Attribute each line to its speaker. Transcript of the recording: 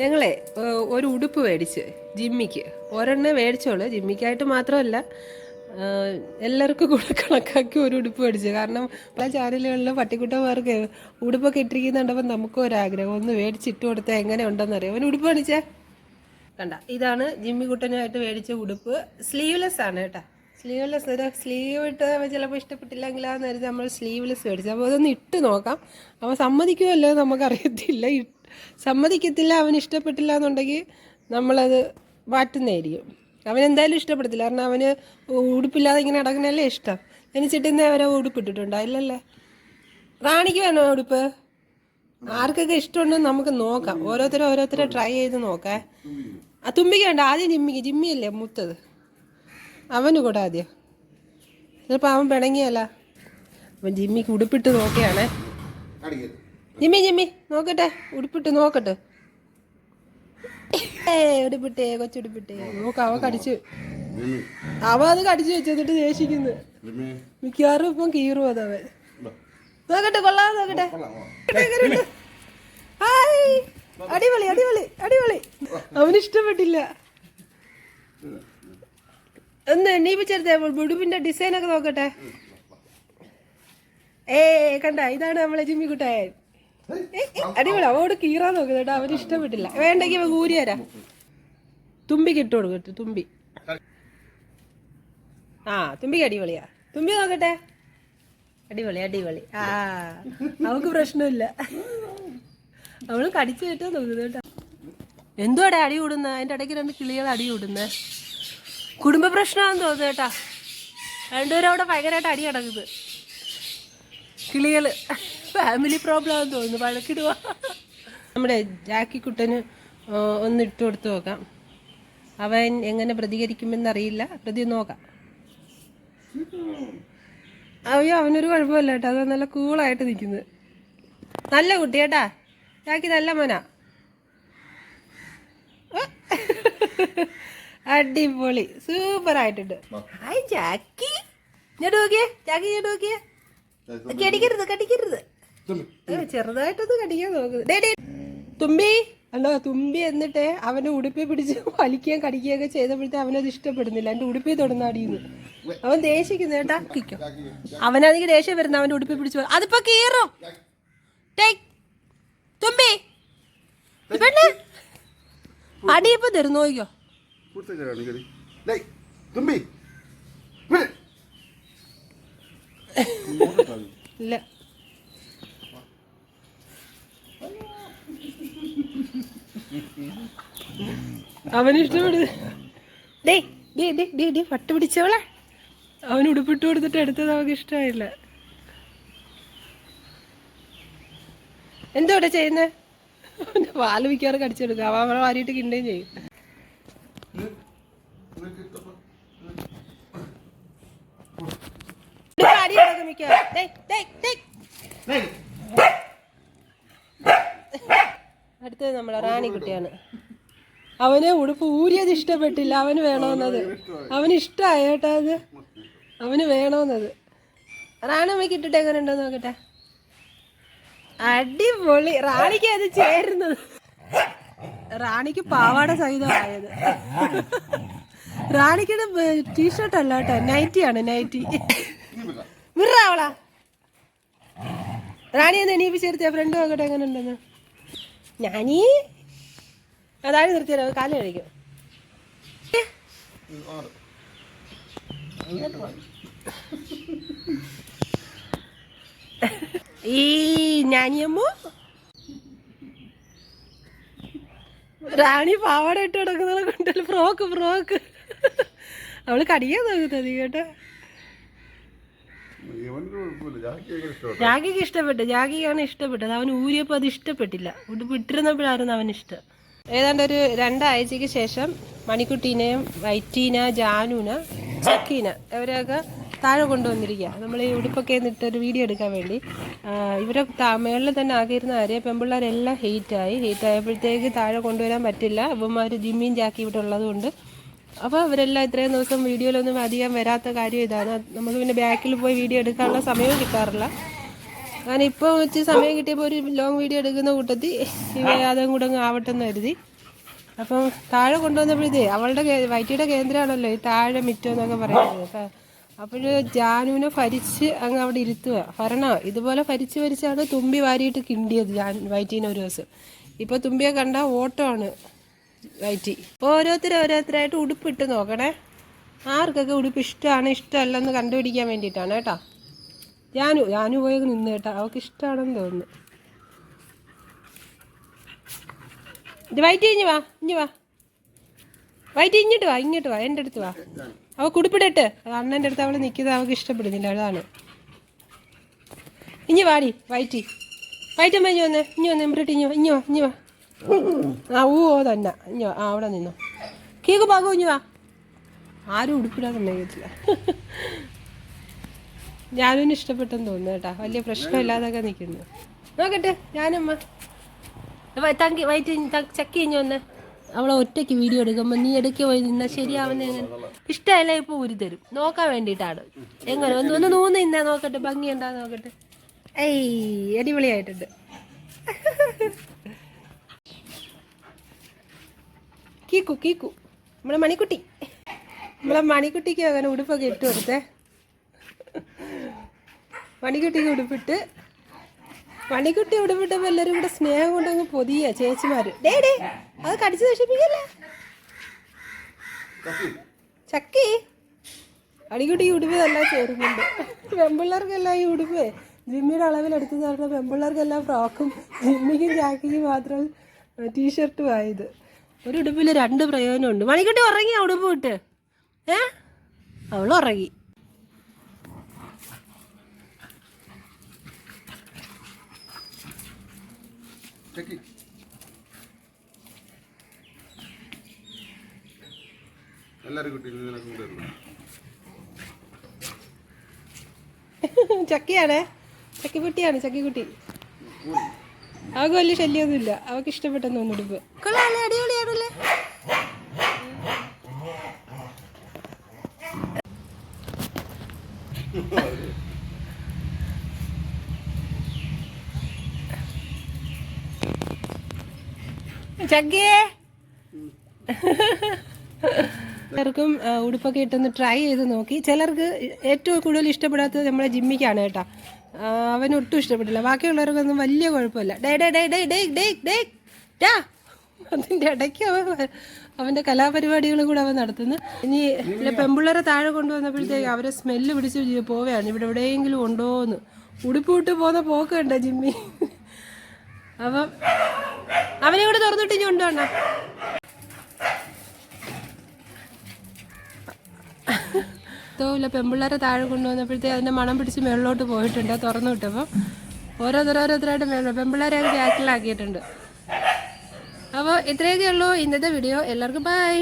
Speaker 1: ഞങ്ങളെ ഒരു ഉടുപ്പ് മേടിച്ച് ജിമ്മിക്ക് ഒരെണ്ണം മേടിച്ചോളൂ. ജിമ്മിക്കായിട്ട് മാത്രമല്ല, എല്ലാവർക്കും കൂടെ കണക്കാക്കി ഒരു ഉടുപ്പ് മേടിച്ചു. കാരണം പല ചാനലുകളിലും പട്ടിക്കുട്ടന്മാർക്ക് ഉടുപ്പൊക്കെ ഇട്ടിരിക്കുന്നുണ്ടപ്പോൾ നമുക്കും ഒരാഗ്രഹം ഒന്ന് മേടിച്ചിട്ട് കൊടുത്താൽ എങ്ങനെ ഉണ്ടെന്നറിയാം. അവന് ഉടുപ്പ് മേടിച്ചേ കണ്ട, ഇതാണ് ജിമ്മിക്കുട്ടനായിട്ട് മേടിച്ച ഉടുപ്പ്. സ്ലീവ്ലെസ് ആണ് കേട്ടോ. സ്ലീവ്ലെസ്, ഒരു സ്ലീവ് ഇട്ട് ചിലപ്പോൾ ഇഷ്ടപ്പെട്ടില്ലെങ്കിലാന്ന് കരുതി നമ്മൾ സ്ലീവ്ലെസ് മേടിച്ചു. അപ്പോൾ അതൊന്ന് ഇട്ട് നോക്കാം. അവൻ സമ്മതിക്കുമല്ലോ നമുക്കറിയത്തില്ല. സമ്മതിക്കത്തില്ല, അവന് ഇഷ്ടപ്പെട്ടില്ല എന്നുണ്ടെങ്കിൽ നമ്മളത് മാറ്റുന്നതായിരിക്കും. അവൻ എന്തായാലും ഇഷ്ടപ്പെടത്തില്ല. കാരണം അവന് ഉടുപ്പില്ലാതെ ഇങ്ങനെ നടക്കുന്നതല്ലേ ഇഷ്ടം. എനിച്ചിട്ടിന്നേ അവരെ ഉടുപ്പിട്ടിട്ടുണ്ടോ? ഇല്ലല്ലേ. റാണിക്ക് വേണോ ഉടുപ്പ്? ആർക്കൊക്കെ ഇഷ്ടമുണ്ടെന്ന് നമുക്ക് നോക്കാം. ഓരോരുത്തരെ ട്രൈ ചെയ്ത് നോക്കാം. ആ തുമ്പിക്ക് വേണ്ട, ആദ്യം ജിമ്മിയല്ലേ മൂത്തത്, അവന് കൂടെ ആദ്യം. ചിലപ്പോൾ അവൻ പിണങ്ങിയല്ല. അവൻ ജിമ്മിക്ക് ഉടുപ്പിട്ട് നോക്കിയാണേ. ജിമ്മി നോക്കട്ടെ, ഉടുപ്പിട്ട് നോക്കട്ടെ. ഉടുപ്പിട്ടേ, കൊച്ചുടുപ്പിട്ടേ. നോക്കാം, അവൻ കടിച്ചു. അവൻ അത് കടിച്ചു വെച്ചിട്ട് ദേഷിക്കുന്നു. മിക്കവാറും ഇപ്പം കീറും അതവൻ. നോക്കട്ടെ, കൊള്ളാം, നോക്കട്ടെ. അടിപൊളി അടിപൊളി അടിപൊളി. അവന് ഇഷ്ടപ്പെട്ടില്ല. ഒന്ന് എണ്ണീപ്പിച്ചെടുത്തേ, ഉടുപ്പിന്റെ ഡിസൈനൊക്കെ നോക്കട്ടെ. കണ്ട, ഇതാണ് നമ്മളെ ജിമ്മിക്കുട്ടായൻ. അടിപൊളി. അവനോട് കീറാൻ നോക്കുന്നുണ്ട്, അവന് ഇഷ്ടപ്പെട്ടില്ല. വേണ്ടെങ്കിൽ അവൻ കൂരിയാരാ. തുമ്പിക്ക് ഇട്ട് കൊടുക്കട്ടെ. തുമ്പി തുമ്പിക്ക് അടിപൊളിയാ. തുമ്പി നോക്കട്ടെ. അടിപൊളി അടിപൊളി. അവൾക്ക് പ്രശ്നമില്ല. അവള് കടിച്ചു കേട്ടോ നോക്കുന്നത് കേട്ടോ. എന്തുവാടെ അടി കൂടുന്ന? അതിൻ്റെ ഇടയ്ക്ക് രണ്ട് കിളികൾ അടി കൂടുന്നേ. കുടുംബ പ്രശ്നമാണെന്ന് തോന്നുന്നു കേട്ടാ. രണ്ടുപേരും അവിടെ ഭയങ്കരമായിട്ട് അടി കിടക്കുന്നത്. കിളികള് ഫാമിലി പ്രോബ്ലം ആണെന്ന് തോന്നുന്നു. വഴക്കിടുക. നമ്മുടെ ജാക്കിക്കുട്ടന് ഒന്ന് ഇട്ട് കൊടുത്ത് നോക്കാം. അവൻ എങ്ങനെ പ്രതികരിക്കുമെന്നറിയില്ല. നോക്കാം. അയ്യോ, അവനൊരു കുഴപ്പമില്ല കേട്ടോ. അത് നല്ല കൂളായിട്ട് നിൽക്കുന്നത്. നല്ല കുട്ടി കേട്ടാ. ജാക്കി നല്ല മോനാ. അടിപൊളി, സൂപ്പറായിട്ടുണ്ട്. ഹായ് ജാക്കി. ഞാൻ നോക്കിയേ, ജാക്കി ഞാൻ നോക്കിയേ. കടിക്കരുത്. ചെറുതായിട്ടൊന്ന് കടിക്കാൻ നോക്കുന്നത്. തുമ്പി അല്ലോ, തുമ്പി എന്നിട്ട് അവനെ ഉടുപ്പി പിടിച്ച് വലിക്കുകയും കടിക്കുകയൊക്കെ ചെയ്തപ്പോഴത്തെ അവനത് ഇഷ്ടപ്പെടുന്നില്ല. എൻ്റെ ഉടുപ്പി തൊടുന്നാടിയെന്ന് അവൻ ദേഷിക്കുന്നു കേട്ടാ. അവനാണെങ്കിൽ ദേഷ്യം വരുന്ന അവൻ്റെ ഉടുപ്പി പിടിച്ചു. അതിപ്പോ കീറും. തുമ്പി പെണ്ണെ അടിയപ്പോ തരും, നോക്കിക്കോ. ഇല്ല, അവന് ഇഷ്ടപ്പെടുന്നത്. പട്ട് പിടിച്ചവളെ. അവന് ഉടുപ്പിട്ട് കൊടുത്തിട്ട് എടുത്തത് അവർക്ക് ഇഷ്ടമായില്ല. എന്തോടെ ചെയ്യുന്നേ? അവൻ്റെ പാല് മിക്കാറ് കടിച്ചെടുക്കുക. അവളെ വാരിയിട്ട് കിണ്ടുകയും ചെയ്യും. അടുത്തത് നമ്മളെ റാണിക്കുട്ടിയാണ്. അവന് ഉടുപ്പ് ഊരിയത് ഇഷ്ടപ്പെട്ടില്ല. അവന് വേണമെന്നത്. അവന് ഇഷ്ടമായി കേട്ടോ. അത് അവന് വേണമെന്നത്. റാണമ്മയ്ക്ക് ഇട്ടിട്ട് എങ്ങനെ ഉണ്ടെന്ന് നോക്കട്ടെ. അടിപൊളി. റാണിക്ക് അത് ചേരുന്നത്. റാണിക്ക് പാവാട സഹിതമായത്. റാണിക്കത് ടീഷർട്ട് അല്ല കേട്ടോ, നൈറ്റിയാണ്. നൈറ്റി വിറാവളാ. റാണി ഒന്ന് എണീപ്പിച്ചെടുത്ത ഫ്രണ്ട് നോക്കട്ടെ എങ്ങനെ ഉണ്ടെന്ന്. ഞാനീ അതായത് നിർത്തിയാലോ, കാലം കഴിക്കും. ഈ ഞാനിയമ്മു റാണി പാവാട ഇട്ട് കിടക്കുന്നവളെ കൊണ്ടല്ലോ. ഫ്രോക്ക് അവള് കടിക്കാൻ നോക്കുന്നത് കേട്ടോ. ജാഗിക്ക് ഇഷ്ടപ്പെട്ടു. ജാഗിക്കാണ് ഇഷ്ടപ്പെട്ടത്. അവന് ഊരിയപ്പോൾ അത് ഇഷ്ടപ്പെട്ടില്ല. ഉടുപ്പ് ഇട്ടിരുന്നപ്പോഴായിരുന്നു അവന് ഇഷ്ടം. ഏതാണ്ട് ഒരു 2 ആഴ്ചയ്ക്ക് ശേഷം മണിക്കുട്ടീനെയും വൈറ്റീന, ജാനുന, ചക്കീന ഇവരെയൊക്കെ താഴെ കൊണ്ടുവന്നിരിക്കുക. നമ്മൾ ഈ ഉടുപ്പൊക്കെ എന്നിട്ടൊരു വീഡിയോ എടുക്കാൻ വേണ്ടി. ഇവരെ മേളിൽ തന്നെ ആക്കിയിരുന്ന കാര്യം പെൺപിള്ളേരെല്ലാം ഹീറ്റായപ്പോഴത്തേക്ക് താഴെ കൊണ്ടുവരാൻ പറ്റില്ല. ഇവന്മാർ ജിമ്മിയും ജാക്കി ഇവിടെ ഉള്ളതുകൊണ്ട്. അപ്പോൾ അവരെല്ലാം ഇത്രയും ദിവസം വീഡിയോയിലൊന്നും അധികം വരാത്ത കാര്യം ഇതാണ്. നമുക്ക് പിന്നെ ബാക്കിൽ പോയി വീഡിയോ എടുക്കാനുള്ള സമയവും കിട്ടാറില്ല. കാരണം ഇപ്പോൾ വെച്ച് സമയം കിട്ടിയപ്പോൾ ഒരു ലോങ് വീഡിയോ എടുക്കുന്ന കൂട്ടത്തിൽ അതും കൂടെ അങ്ങ് ആവട്ടെ എന്ന് കരുതി. അപ്പം താഴെ കൊണ്ടുവന്നപ്പോഴത്തേ അവളുടെ വൈറ്റിയുടെ കേന്ദ്രമാണല്ലോ ഈ താഴെ മിറ്റം എന്നൊക്കെ പറയുന്നത്. അപ്പോൾ ജാനുവിനെ ഭരിച്ച് അങ്ങ് അവിടെ ഇരുത്തുക. ഭരണ ഇതുപോലെ ഭരിച്ചാണ് തുമ്പി വാരിയിട്ട് കിണ്ടിയത് വൈറ്റീനെ ഒരു ദിവസം. ഇപ്പോൾ തുമ്പിയെ കണ്ട ഓട്ടമാണ് വൈറ്റി. ഓരോരുത്തരായിട്ട് ഉടുപ്പിട്ട് നോക്കണേ, ആർക്കൊക്കെ ഉടുപ്പ് ഇഷ്ടമാണ് ഇഷ്ടമല്ലെന്ന് കണ്ടുപിടിക്കാൻ വേണ്ടിയിട്ടാണ് കേട്ടോ. ജാനു പോയി നിന്ന് കേട്ടോ, അവൾക്ക് ഇഷ്ടമാണെന്ന് തോന്നുന്നു. ഇത് വൈറ്റി ഇഞ്ഞ് വാ വൈറ്റി ഇങ്ങോട്ട് വാ എൻ്റെ അടുത്ത് വാ. അവൾക്ക് ഉടുപ്പിടട്ട്, അണ്ണൻ്റെ അടുത്ത് അവൾ നിൽക്കുന്നത് അവൾക്ക് ഇഷ്ടപ്പെടുന്നില്ല, അതാണ്. ഇഞ്ഞ് വാടി വൈറ്റമ്മ ഇഞ്ഞ് വന്ന് ഇമ്പിട്ട് ഇഞ്ഞ് വാ. ആ തന്നെ ഇഞ്ഞോ, അവിടെ നിന്നോ. കേക്ക് പാകോ ഇഞ്ഞ് വാ. ആരും ഉടുപ്പിടാന്നുണ്ടെങ്കില്ല. ഞാനും ഇഷ്ടപ്പെട്ടെന്ന് തോന്നുന്നു കേട്ടോ, വലിയ പ്രശ്നമില്ലാതൊക്കെ നിൽക്കുന്നു. നോക്കട്ടെ ഞാനമ്മ ചക്കി ഇഞ്ഞ് വന്ന്. അവളെ ഒറ്റയ്ക്ക് വീഡിയോ എടുക്കുമ്പോൾ നീ ഇടയ്ക്ക് പോയി നിന്നാൽ ശരിയാവുന്ന എങ്ങനെ? ഇഷ്ടമല്ല ഇപ്പോൾ ഊരി തരും, നോക്കാൻ വേണ്ടിയിട്ടാണ്. എങ്ങനെ ഒന്ന് നൂന്ന് നിന്നാ നോക്കട്ടെ, ഭംഗിയുണ്ടാ നോക്കട്ടെ. അടിപൊളിയായിട്ടുണ്ട്. കീക്കു നമ്മളെ മണിക്കുട്ടിക്ക് അങ്ങനെ ഉടുപ്പൊക്കെ ഇട്ട് കൊടുത്തേ. മണിക്കുട്ടി ഉടുപ്പിട്ടപ്പോൾ എല്ലാവരും കൂടെ സ്നേഹം കൊണ്ടങ്ങ് പൊതിയ ചേച്ചിമാർ. ഡേ അത് കടിച്ച് നശിപ്പിക്കല്ലേ ചക്കി. മണിക്കുട്ടിക്ക് ഉടുപ്പ് നല്ല ചേരുന്നുണ്ട്. പെൺപിള്ളേർക്കെല്ലാം ഈ ഉടുപ്പേ ജിമ്മിയുടെ അളവിലെടുത്ത് തരുന്ന പെൺപിള്ളേർക്കെല്ലാം ഫ്രോക്കും ജിമ്മിക്കും ചാക്കിക്കും മാത്രം ടീഷർട്ടും ആയത്. ഒരു ഉടുപ്പിൽ 2 പ്രയോജനമുണ്ട്. മണിക്കുട്ടി ഉറങ്ങി ഉടുപ്പ് വിട്ട്. അവൾ ഉറങ്ങി. ചക്കിയാണേ, ചക്കിക്കുട്ടി. അവൾക്ക് വലിയ ശല്യമൊന്നുമില്ല, അവൾക്ക് ഇഷ്ടപ്പെട്ടെന്ന് തോന്നുന്നു ഉടുപ്പ്. കൊള്ളാല്ലേ, അടിപൊളിയാണല്ലേ. ചക്കിയേ എല്ലാവർക്കും ഉടുപ്പൊക്കെ ഇട്ടൊന്ന് ട്രൈ ചെയ്ത് നോക്കി. ചിലർക്ക് ഏറ്റവും കൂടുതൽ ഇഷ്ടപ്പെടാത്തത് നമ്മളെ ജിമ്മിക്കാണ് കേട്ടോ. അവന് ഒട്ടും ഇഷ്ടപ്പെട്ടില്ല. ബാക്കിയുള്ളവർക്കൊന്നും വലിയ കുഴപ്പമില്ല. അതിൻ്റെ ഇടയ്ക്ക് അവൻ്റെ കലാപരിപാടികളും കൂടെ അവൻ നടത്തുന്നു. ഇനി പെമ്പിള്ളേരെ താഴെ കൊണ്ടുവന്നപ്പോഴത്തേക്ക് അവരെ സ്മെല്ല് പിടിച്ച് പോവുകയാണ്. ഇവിടെ എവിടെയെങ്കിലും ഉണ്ടോയെന്ന്. ഉടുപ്പ് വിട്ട് പോകുന്ന പോക്ക് കണ്ട ജിമ്മി. അപ്പം അവനെ കൂടെ തുറന്നിട്ട് ഇനി കൊണ്ടുവന്ന ഇല്ല. പെമ്പിള്ളേരെ താഴെ കൊണ്ടുവന്നപ്പോഴത്തേക്ക് അതിൻ്റെ മണം പിടിച്ച് മേളിലോട്ട് പോയിട്ടുണ്ട്. തുറന്നു വിട്ടപ്പോൾ ഓരോരുത്തരായിട്ട് പെമ്പിള്ളേരെ അത് ബാക്കിലാക്കിയിട്ടുണ്ട്. അപ്പോൾ ഇത്രയൊക്കെ ഉള്ളൂ ഇന്നത്തെ വീഡിയോ. എല്ലാവർക്കും ബൈ.